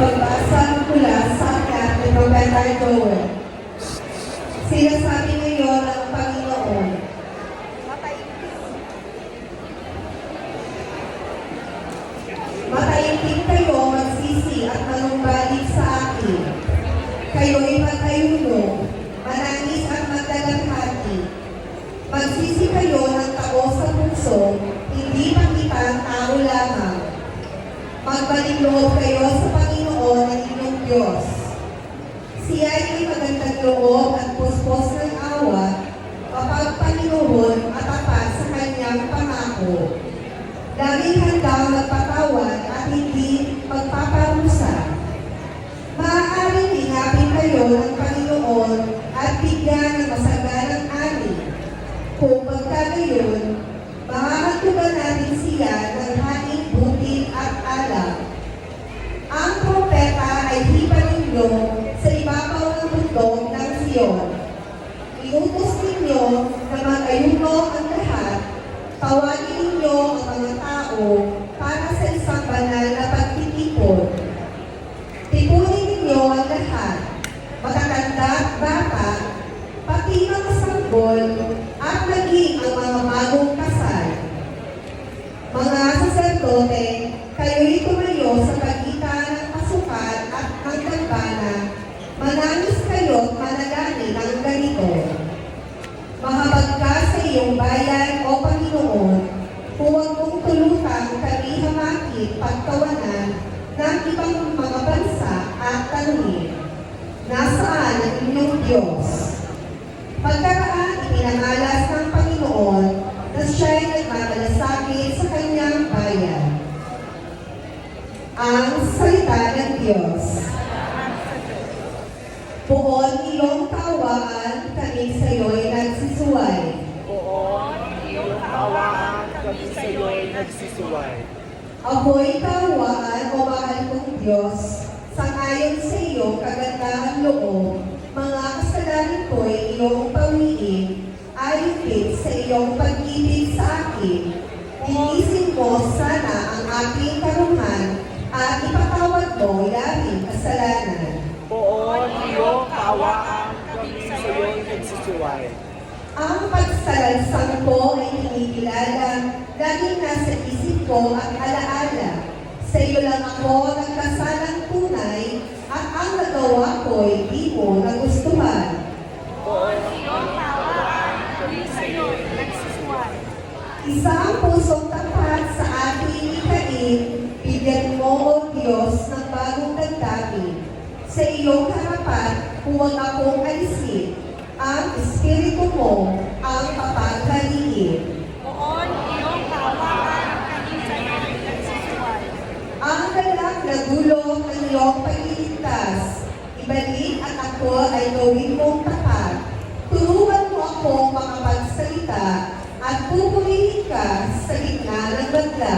Pagbasa mula sa aklat ni Propeta Joel. Sinasabi ngayon ng Panginoon, mataimtim kayo magsisi at manumbalik sa akin. Kayo'y mag-ayuno, manangis at magdalaghati. Magsisi kayo ng tao sa puso, hindi pakitang tao lamang. Magbalik loob kayo sa Panginoon ng inyong Diyos. Siya ay magandang loob at puspos ng awa, mapagpaninuhon at tapat sa kanyang pangako. Laging handang magpatawad at hindi magpaparusa. Maaaring ingapin kayo ng Panginoon at bigyan ng masaganang ani. Kung magkagayon, makakatugan natin siya ng hating butil at alak. Ang propeta ay hipa ninyo sa ibabaw ng bundok ng Sion. Iutos ninyo na mag-ayuno ang lahat. Tawagin ninyo ang mga tao para sa isang banal na pagtitipon. Tipunin ninyo ang lahat, matatanda at bata, pati mga sanggol, at naging ang mga bagong kasal. Mga saserdote, kayo'y tumayo sa pagitan ng pasukan at ng dambana, manangis kayo at manalangin ng ganito. Mahabag ka sa iyong bayan o Panginoon, huwag mong tulutang kami hamakit pagkawanan ng ibang mga bansa at tanungin, nasaan ang inyong Diyos? Pagkaraan ipinangalas ng Panginoon na siya'y nagmamalasakit sa kanyang bayan. Ang salita ng Diyos. Poon iyong tawaan, kami sa'yo'y nagsisuway. Poon iyong tawaan, kami sa'yo'y nagsisuway. Ako'y tawaan, o mahal kong Diyos, sangayon sa iyong kagandahan loob, mga kasalanan ko'y iyong pawiin, ayon din sa iyong pag-ibig sa akin. Linisin mo sana ang aking karungan at ipatawad mo yaring kasalanan. Poon iyong tawaan, kami sa'yo'y nagsisuway. Ang pagsalansang ko ay kinikilala, laging nasa isip ko at alaala. Sa iyo lang ako nagkasalang tunay, at ang nagawa ko'y di mo nagustuhan. Poon iyong tawaan, kami sa'yo'y nagsisuway. Isang pusong tapat sa ating ikain, bigyan mo, O Diyos, ng bagong damdamin. Sa iyong harapan, huwag akong alisin. Ang Espiritu mo ang papaghaliin. Poon iyong tawaan, kami sa'yo'y nagsisuway. Ang galak na dulong ng iyong pagliligtas, ibalik at ako ay gawin mong tapat. Turuan mo akong makapagsalita at pupurihin ka sa gitna ng bagla.